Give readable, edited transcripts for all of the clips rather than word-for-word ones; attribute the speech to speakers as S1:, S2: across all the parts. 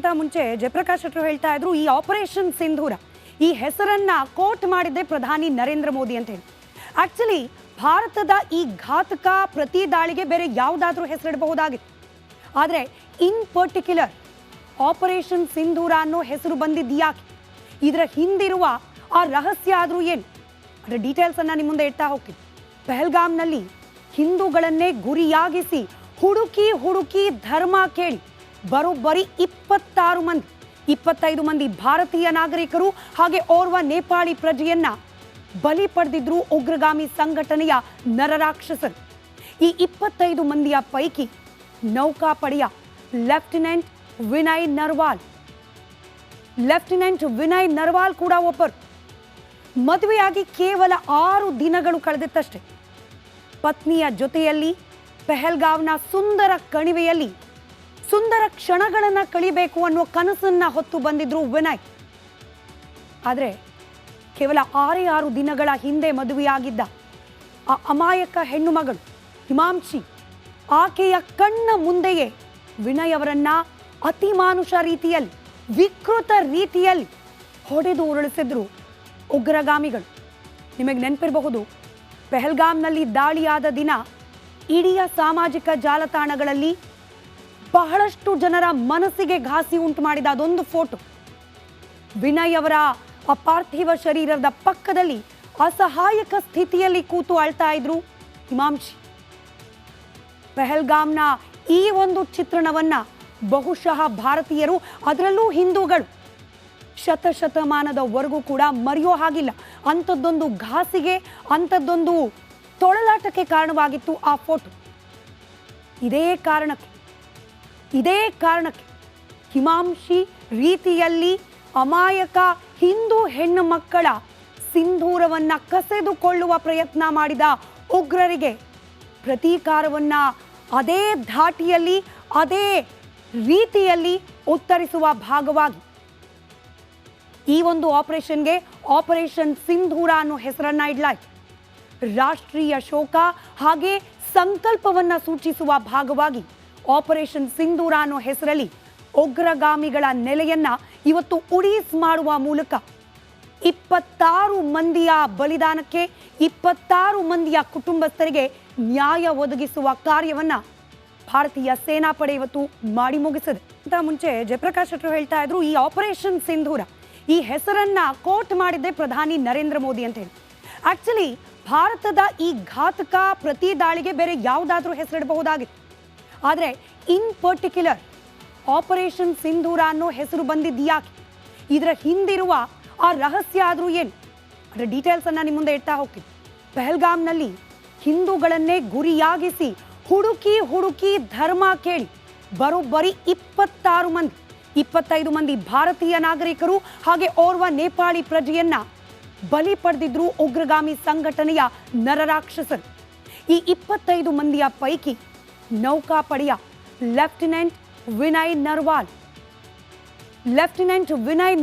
S1: ಅಂತ ಮುಂಚೆ ಜಯಪ್ರಕಾಶ್ ಶೆಟ್ಟರು ಹೇಳ್ತಾ ಇದ್ರು ಈ ಆಪರೇಷನ್ ಸಿಂಧೂರ ಈ ಹೆಸರನ್ನ ಕೋಟ್ ಮಾಡಿದ್ದೆ ಪ್ರಧಾನಿ ನರೇಂದ್ರ ಮೋದಿ ಅಂತ ಹೇಳಿ. ಆಕ್ಚುಲಿ ಭಾರತದ ಈ ಘಾತಕ ಪ್ರತಿ ದಾಳಿಗೆ ಬೇರೆ ಯಾವುದಾದ್ರೂ ಹೆಸರಿಡಬಹುದಾಗಿತ್ತು. ಆದರೆ ಇನ್ ಪರ್ಟಿಕ್ಯುಲರ್ ಆಪರೇಷನ್ ಸಿಂಧೂರ ಅನ್ನೋ ಹೆಸರು ಬಂದಿದ್ದು ಯಾಕೆ, ಇದರ ಹಿಂದಿರುವ ಆ ರಹಸ್ಯ ಆದರೂ ಏನು, ಅದರ ಡೀಟೇಲ್ಸ್ ಅನ್ನ ನಿಮ್ಮ ಮುಂದೆ ಇಡ್ತಾ ಹೋಗ್ತೀನಿ. ಪಹಲ್ಗಾಮ್ನಲ್ಲಿ ಹಿಂದೂಗಳನ್ನೇ ಗುರಿಯಾಗಿಸಿ ಹುಡುಕಿ ಹುಡುಕಿ ಧರ್ಮ ಕೇಳಿ ಬರೋಬ್ಬರಿ 25 ಮಂದಿ ಭಾರತೀಯ ನಾಗರಿಕರು ಹಾಗೆ ಓರ್ವ ನೇಪಾಳಿ ಪ್ರಜೆಯನ್ನ ಬಲಿ ಪಡೆದಿದ್ರು ಉಗ್ರಗಾಮಿ ಸಂಘಟನೆಯ ನರರಾಕ್ಷಸರು. ಈ 25 ಮಂದಿಯ ಪೈಕಿ ನೌಕಾಪಡೆಯ ಲೆಫ್ಟಿನೆಂಟ್ ವಿನಯ್ ನರ್ವಾಲ್ ಕೂಡ ಒಬ್ಬರು. ಮದುವೆಯಾಗಿ ಕೇವಲ 6 ದಿನಗಳು ಕಳೆದಿತ್ತಷ್ಟೇ. ಪತ್ನಿಯ ಜೊತೆಯಲ್ಲಿ ಪಹಲ್ಗಾವ್ನ ಸುಂದರ ಕಣಿವೆಯಲ್ಲಿ ಸುಂದರ ಕ್ಷಣಗಳನ್ನು ಕಳಿಬೇಕು ಅನ್ನೋ ಕನಸನ್ನ ಹೊತ್ತು ಬಂದಿದ್ರು ವಿನಯ್. ಆದರೆ ಕೇವಲ 6 ದಿನಗಳ ಹಿಂದೆ ಮದುವೆಯಾಗಿದ್ದ ಆ ಅಮಾಯಕ ಹೆಣ್ಣು ಮಗಳು ಹಿಮಾಂಶಿ, ಆಕೆಯ ಕಣ್ಣ ಮುಂದೆಯೇ ವಿನಯ್ ಅವರನ್ನ ಅತಿಮಾನುಷ ರೀತಿಯಲ್ಲಿ, ವಿಕೃತ ರೀತಿಯಲ್ಲಿ ಹೊಡೆದು ಉರುಳಿಸಿದ್ರು ಉಗ್ರಗಾಮಿಗಳು. ನಿಮಗೆ ನೆನಪಿರಬಹುದು, ಪಹಲ್ಗಾಮ್ನಲ್ಲಿ ದಾಳಿಯಾದ ದಿನ ಇಡೀ ಸಾಮಾಜಿಕ ಜಾಲತಾಣಗಳಲ್ಲಿ ಬಹಳಷ್ಟು ಜನರ ಮನಸ್ಸಿಗೆ ಘಾಸಿ ಉಂಟು ಮಾಡಿದ ಅದೊಂದು ಫೋಟೋ. ವಿನಯ್ ಅವರ ಅಪಾರ್ಥಿವ ಶರೀರದ ಪಕ್ಕದಲ್ಲಿ ಅಸಹಾಯಕ ಸ್ಥಿತಿಯಲ್ಲಿ ಕೂತು ಅಳ್ತಾ ಇದ್ರು ಹಿಮಾಂಶಿ. ಪಹಲ್ಗಾಮ್ನ ಈ ಒಂದು ಚಿತ್ರಣವನ್ನ ಬಹುಶಃ ಭಾರತೀಯರು, ಅದರಲ್ಲೂ ಹಿಂದೂಗಳು, ಶತಮಾನದವರೆಗೂ ಕೂಡ ಮರೆಯೋ ಹಾಗಿಲ್ಲ. ಅಂಥದ್ದೊಂದು ಘಾಸಿಗೆ, ಅಂಥದ್ದೊಂದು ತೊಳಲಾಟಕ್ಕೆ ಕಾರಣವಾಗಿತ್ತು ಆ ಫೋಟೋ. ಇದೇ ಕಾರಣಕ್ಕೆ ಹಿಮಾಂಶಿ ರೀತಿಯಲ್ಲಿ ಅಮಾಯಕ ಹಿಂದೂ ಹೆಣ್ಣು ಮಕ್ಕಳ ಸಿಂಧೂರವನ್ನ ಕಸೆದುಕೊಳ್ಳುವ ಪ್ರಯತ್ನ ಮಾಡಿದ ಉಗ್ರರಿಗೆ ಪ್ರತೀಕಾರವನ್ನ ಅದೇ ಧಾಟಿಯಲ್ಲಿ, ಅದೇ ರೀತಿಯಲ್ಲಿ ಉತ್ತರಿಸುವ ಭಾಗವಾಗಿ ಈ ಒಂದು ಆಪರೇಷನ್ಗೆ ಆಪರೇಷನ್ ಸಿಂಧೂರ ಅನ್ನೋ ಹೆಸರನ್ನ ಇಡಲಾಯಿತು. ರಾಷ್ಟ್ರೀಯ ಶೋಕ ಹಾಗೆ ಸಂಕಲ್ಪವನ್ನ ಸೂಚಿಸುವ ಭಾಗವಾಗಿ ಆಪರೇಷನ್ ಸಿಂಧೂರ ಅನ್ನೋ ಹೆಸರಲ್ಲಿ ಉಗ್ರಗಾಮಿಗಳ ನೆಲೆಯನ್ನ ಇವತ್ತು ಉಡೀಸ್ ಮಾಡುವ ಮೂಲಕ 26 ಮಂದಿಯ ಬಲಿದಾನಕ್ಕೆ, 26 ಮಂದಿಯ ಕುಟುಂಬಸ್ಥರಿಗೆ ನ್ಯಾಯ ಒದಗಿಸುವ ಕಾರ್ಯವನ್ನ ಭಾರತೀಯ ಸೇನಾಪಡೆ ಇವತ್ತು ಮಾಡಿ ಮುಗಿಸಿದೆ. ಅಂತ ಮುಂಚೆ ಜಯಪ್ರಕಾಶ್ ಶೆಟ್ಟರು ಹೇಳ್ತಾ ಇದ್ರು ಈ ಆಪರೇಷನ್ ಸಿಂಧೂರ ಈ ಹೆಸರನ್ನ ಕೋಟ್ ಮಾಡಿದ್ದೆ ಪ್ರಧಾನಿ ನರೇಂದ್ರ ಮೋದಿ ಅಂತ ಹೇಳಿ. ಆಕ್ಚುಲಿ ಭಾರತದ ಈ ಘಾತಕ ಪ್ರತಿ ದಾಳಿಗೆ ಬೇರೆ ಯಾವುದಾದ್ರೂ ಹೆಸರಿಡಬಹುದಾಗಿತ್ತು. ಆದರೆ ಇನ್ ಪರ್ಟಿಕ್ಯುಲರ್ ಆಪರೇಷನ್ ಸಿಂಧೂರ ಅನ್ನೋ ಹೆಸರು ಬಂದಿದ್ದು ಯಾಕೆ, ಇದರ ಹಿಂದಿರುವ ಆ ರಹಸ್ಯ ಆದರೂ ಏನು, ಅದರ ಡೀಟೇಲ್ಸ್ ಅನ್ನ ನಿಮ್ಮ ಮುಂದೆ ಇಡ್ತಾ ಹೋಗ್ತೀನಿ. ಪಹಲ್ಗಾಮ್ನಲ್ಲಿ ಹಿಂದೂಗಳನ್ನೇ ಗುರಿಯಾಗಿಸಿ ಹುಡುಕಿ ಹುಡುಕಿ ಧರ್ಮ ಕೇಳಿ ಬರೋಬ್ಬರಿ 25 ಮಂದಿ ಭಾರತೀಯ ನಾಗರಿಕರು ಹಾಗೆ ಓರ್ವ ನೇಪಾಳಿ ಪ್ರಜೆಯನ್ನ ಬಲಿ ಪಡೆದಿದ್ರು ಉಗ್ರಗಾಮಿ ಸಂಘಟನೆಯ ನರರಾಕ್ಷಸರು. ಈ 25 ಮಂದಿಯ ಪೈಕಿ ನೌಕಾಪಡೆಯ ಲೆಫ್ಟಿನೆಂಟ್ ವಿನಯ್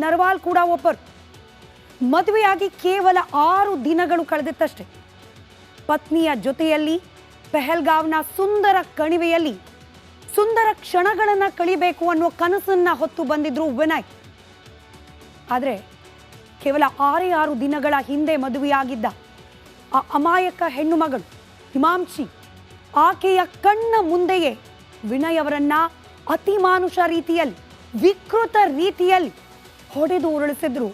S1: ನರ್ವಾಲ್ ಕೂಡ ಒಬ್ಬರು. ಮದುವೆಯಾಗಿ ಕೇವಲ 6 ದಿನಗಳು ಕಳೆದಿತ್ತಷ್ಟೇ. ಪತ್ನಿಯ ಜೊತೆಯಲ್ಲಿ ಪಹಲ್ಗಾವ್ನ ಸುಂದರ ಕಣಿವೆಯಲ್ಲಿ ಸುಂದರ ಕ್ಷಣಗಳನ್ನು ಕಳಿಬೇಕು ಅನ್ನೋ ಕನಸನ್ನ ಹೊತ್ತು ಬಂದಿದ್ರು ವಿನಯ್. ಆದರೆ ಕೇವಲ 6 ದಿನಗಳ ಹಿಂದೆ ಮದುವೆಯಾಗಿದ್ದ ಆ ಅಮಾಯಕ ಹೆಣ್ಣು ಮಗಳು ಹಿಮಾಂಶಿ, ಆಕೆಯ ಕಣ್ಣ ಮುಂದೆಯೇ ವಿನಯ್ ಅವರನ್ನ ಅತಿಮಾನುಷ ರೀತಿಯಲ್ಲಿ, ವಿಕೃತ ರೀತಿಯಲ್ಲಿ ಹೊಡೆದು ಉರುಳಿಸಿದ್ರು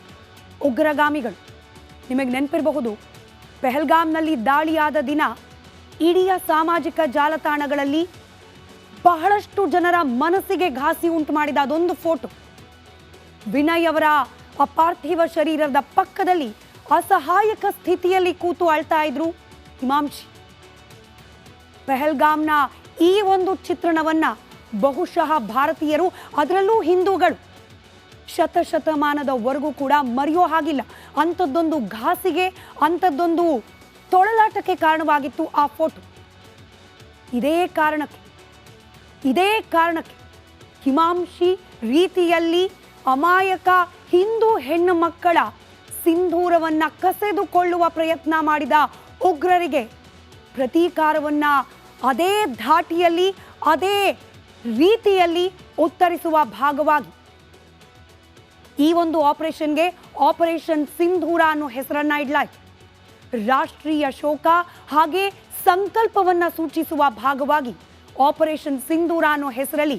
S1: ಉಗ್ರಗಾಮಿಗಳು. ನಿಮಗೆ ನೆನಪಿರಬಹುದು, ಪಹಲ್ಗಾಮ್ನಲ್ಲಿ ದಾಳಿಯಾದ ದಿನ ಇಡೀ ಸಾಮಾಜಿಕ ಜಾಲತಾಣಗಳಲ್ಲಿ ಬಹಳಷ್ಟು ಜನರ ಮನಸ್ಸಿಗೆ ಘಾಸಿ ಉಂಟು ಮಾಡಿದ ಅದೊಂದು ಫೋಟೋ. ವಿನಯ್ ಅವರ ಅಪಾರ್ಥಿವ ಶರೀರದ ಪಕ್ಕದಲ್ಲಿ ಅಸಹಾಯಕ ಸ್ಥಿತಿಯಲ್ಲಿ ಕೂತು ಅಳ್ತಾ ಇದ್ರು ಹಿಮಾಂಶಿ. ಪಹಲ್ಗಾಮ್ನ ಈ ಒಂದು ಚಿತ್ರಣವನ್ನ ಬಹುಶಃ ಭಾರತೀಯರು, ಅದರಲ್ಲೂ ಹಿಂದೂಗಳು, ಶತಮಾನದವರೆಗೂ ಕೂಡ ಮರೆಯೋ ಹಾಗಿಲ್ಲ. ಅಂಥದ್ದೊಂದು ಘಾಸಿಗೆ, ಅಂಥದ್ದೊಂದು ತೊಳಲಾಟಕ್ಕೆ ಕಾರಣವಾಗಿತ್ತು ಆ ಫೋಟೋ. ಇದೇ ಕಾರಣಕ್ಕೆ ಹಿಮಾಂಶಿ ರೀತಿಯಲ್ಲಿ ಅಮಾಯಕ ಹಿಂದೂ ಹೆಣ್ಣು ಮಕ್ಕಳ ಸಿಂಧೂರವನ್ನ ಕಸೆದುಕೊಳ್ಳುವ ಪ್ರಯತ್ನ ಮಾಡಿದ ಉಗ್ರರಿಗೆ ಪ್ರತೀಕಾರವನ್ನ ಅದೇ ಧಾಟಿಯಲ್ಲಿ, ಅದೇ ರೀತಿಯಲ್ಲಿ ಉತ್ತರಿಸುವ ಭಾಗವಾಗಿ ಈ ಒಂದು ಆಪರೇಷನ್ಗೆ ಆಪರೇಷನ್ ಸಿಂಧೂರ ಅನ್ನೋ ಹೆಸರನ್ನ ಇಡಲಾಯಿತು. ರಾಷ್ಟ್ರೀಯ ಶೋಕ ಹಾಗೆ ಸಂಕಲ್ಪವನ್ನ ಸೂಚಿಸುವ ಭಾಗವಾಗಿ ಆಪರೇಷನ್ ಸಿಂಧೂರ ಅನ್ನೋ ಹೆಸರಲ್ಲಿ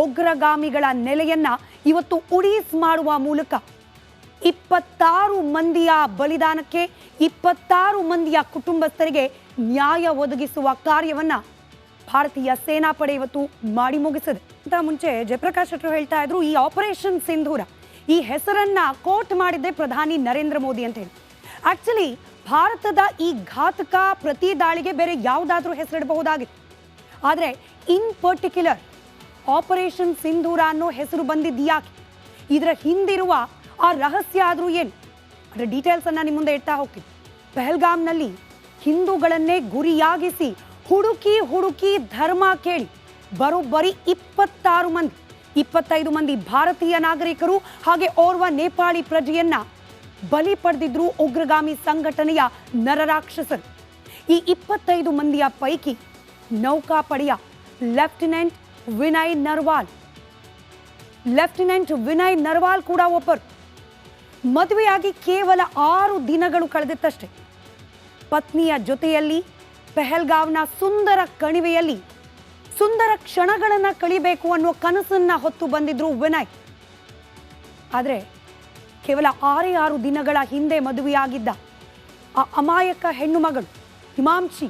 S1: ಉಗ್ರಗಾಮಿಗಳ ನೆಲೆಯನ್ನ ಇವತ್ತು ಉಡೀಸ್ ಮಾಡುವ ಮೂಲಕ 26 ಮಂದಿಯ ಬಲಿದಾನಕ್ಕೆ 26 ಮಂದಿಯ ಕುಟುಂಬಸ್ಥರಿಗೆ ನ್ಯಾಯ ಒದಗಿಸುವ ಕಾರ್ಯವನ್ನ ಭಾರತೀಯ ಸೇನಾಪಡೆ ಇವತ್ತು ಮಾಡಿ ಮುಗಿಸಿದೆ. ಅಂತ ಮುಂಚೆ ಜಯಪ್ರಕಾಶ್ ಶೆಟ್ಟರು ಹೇಳ್ತಾ ಇದ್ರು, ಈ ಆಪರೇಷನ್ ಸಿಂಧೂರ ಈ ಹೆಸರನ್ನ ಕೋಟ್ ಮಾಡಿದ್ದೆ ಪ್ರಧಾನಿ ನರೇಂದ್ರ ಮೋದಿ ಅಂತ ಹೇಳಿ. ಆಕ್ಚುಲಿ ಭಾರತದ ಈ ಘಾತಕ ಪ್ರತಿ ದಾಳಿಗೆ ಬೇರೆ ಯಾವುದಾದ್ರೂ ಹೆಸರಿಡಬಹುದಾಗಿತ್ತು. ಆದರೆ ಇನ್ ಪರ್ಟಿಕ್ಯುಲರ್ ಆಪರೇಷನ್ ಸಿಂಧೂರ ಅನ್ನೋ ಹೆಸರು ಬಂದಿದ್ಯಾಕೆ, ಇದರ ಹಿಂದಿರುವ ಆ ರಹಸ್ಯ ಆದರೂ ಏನು, ಅದರ ಡೀಟೇಲ್ಸ್ ಅನ್ನ ನಿಮ್ಮ ಮುಂದೆ ಇಡ್ತಾ ಹೋಗ್ತೀನಿ. ಪಹಲ್ಗಾಮ್ನಲ್ಲಿ ಹಿಂದೂಗಳನ್ನೇ ಗುರಿಯಾಗಿಸಿ ಹುಡುಕಿ ಧರ್ಮ ಕೇಳಿ ಬರೋಬ್ಬರಿ 25 ಮಂದಿ ಭಾರತೀಯ ನಾಗರಿಕರು ಹಾಗೆ ಓರ್ವ ನೇಪಾಳಿ ಪ್ರಜೆಯನ್ನ ಬಲಿ ಪಡೆದಿದ್ರು ಉಗ್ರಗಾಮಿ ಸಂಘಟನೆಯ ನರರಾಕ್ಷಸರು. ಈ 25 ಮಂದಿಯ ಪೈಕಿ ನೌಕಾಪಡೆಯ ಲೆಫ್ಟಿನೆಂಟ್ ವಿನಯ್ ನರ್ವಾಲ್ ಕೂಡ ಒಬ್ಬರು. ಮದುವೆಯಾಗಿ ಕೇವಲ 6 ದಿನಗಳು ಕಳೆದಿತ್ತಷ್ಟೇ. ಪತ್ನಿಯ ಜೊತೆಯಲ್ಲಿ ಪಹಲ್ಗಾವ್ನ ಸುಂದರ ಕಣಿವೆಯಲ್ಲಿ ಸುಂದರ ಕ್ಷಣಗಳನ್ನು ಕಳಿಬೇಕು ಅನ್ನೋ ಕನಸನ್ನ ಹೊತ್ತು ಬಂದಿದ್ರು ವಿನಯ್. ಆದರೆ ಕೇವಲ 6 ದಿನಗಳ ಹಿಂದೆ ಮದುವೆಯಾಗಿದ್ದ ಆ ಅಮಾಯಕ ಹೆಣ್ಣು ಮಗಳು ಹಿಮಾಂಶಿ,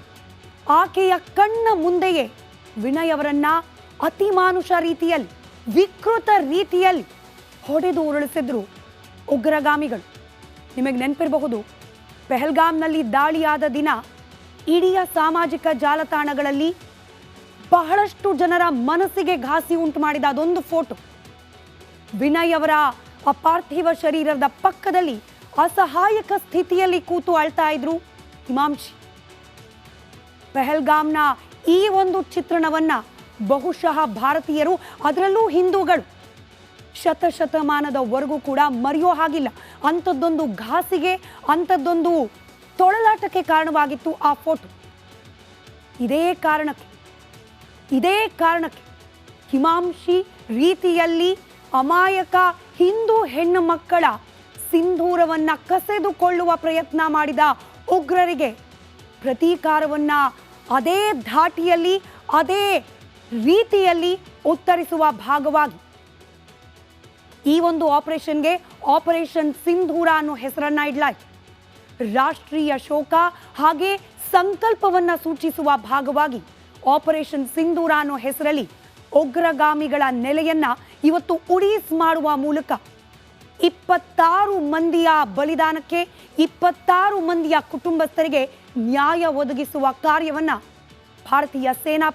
S1: ಆಕೆಯ ಕಣ್ಣ ಮುಂದೆಯೇ ವಿನಯ್ ಅವರನ್ನ ಅತಿಮಾನುಷ ರೀತಿಯಲ್ಲಿ ವಿಕೃತ ರೀತಿಯಲ್ಲಿ ಹೊಡೆದು ಉರುಳಿಸಿದ್ರು ಉಗ್ರಗಾಮಿಗಳು. ನಿಮಗೆ ನೆನಪಿರಬಹುದು, ಪಹಲ್ಗಾಮ್ನಲ್ಲಿ ದಾಳಿಯಾದ ದಿನ ಇಡೀ ಸಾಮಾಜಿಕ ಜಾಲತಾಣಗಳಲ್ಲಿ ಬಹಳಷ್ಟು ಜನರ ಮನಸ್ಸಿಗೆ ಘಾಸಿ ಉಂಟು ಮಾಡಿದ ಅದೊಂದು ಫೋಟೋ. ವಿನಯ್ ಅವರ ಅಪಾರ್ಥಿವ ಶರೀರದ ಪಕ್ಕದಲ್ಲಿ ಅಸಹಾಯಕ ಸ್ಥಿತಿಯಲ್ಲಿ ಕೂತು ಅಳ್ತಾ ಇದ್ರು ಹಿಮಾಂಶಿ. ಪಹಲ್ಗಾಮ್ನ ಈ ಒಂದು ಚಿತ್ರಣವನ್ನ ಬಹುಶಃ ಭಾರತೀಯರು, ಅದರಲ್ಲೂ ಹಿಂದೂಗಳು, ಶತಮಾನದವರೆಗೂ ಕೂಡ ಮರೆಯೋ ಹಾಗಿಲ್ಲ. ಅಂಥದ್ದೊಂದು ಘಾಸಿಗೆ, ಅಂಥದ್ದೊಂದು ತೊಳಲಾಟಕ್ಕೆ ಕಾರಣವಾಗಿತ್ತು ಆ ಫೋಟೋ. ಇದೇ ಕಾರಣಕ್ಕೆ ಹಿಮಾಂಶಿ ರೀತಿಯಲ್ಲಿ ಅಮಾಯಕ ಹಿಂದೂ ಹೆಣ್ಣು ಮಕ್ಕಳ ಸಿಂಧೂರವನ್ನ ಕಸೆದುಕೊಳ್ಳುವ ಪ್ರಯತ್ನ ಮಾಡಿದ ಉಗ್ರರಿಗೆ ಪ್ರತೀಕಾರವನ್ನ ಅದೇ ಧಾಟಿಯಲ್ಲಿ ಅದೇ ರೀತಿಯಲ್ಲಿ ಉತ್ತರಿಸುವ ಭಾಗವಾಗಿ ಈ ಒಂದು ಆಪರೇಷನ್ಗೆ ಆಪರೇಷನ್ ಸಿಂಧೂರ ಅನ್ನೋ ಹೆಸರನ್ನ ಇಡಲಾಯಿತು. ರಾಷ್ಟ್ರೀಯ ಶೋಕ ಹಾಗೆ ಸಂಕಲ್ಪವನ್ನ ಸೂಚಿಸುವ ಭಾಗವಾಗಿ ಆಪರೇಷನ್ ಸಿಂಧೂರ ಅನ್ನೋ ಹೆಸರಲ್ಲಿ ಉಗ್ರಗಾಮಿಗಳ ನೆಲೆಯನ್ನ ಇವತ್ತು ಉಡೀಸ್ ಮಾಡುವ ಮೂಲಕ 26 ಮಂದಿಯ ಬಲಿದಾನಕ್ಕೆ 26 ಮಂದಿಯ ಕುಟುಂಬಸ್ಥರಿಗೆ ನ್ಯಾಯ ಒದಗಿಸುವ ಕಾರ್ಯವನ್ನ ಭಾರತೀಯ ಸೇನಾ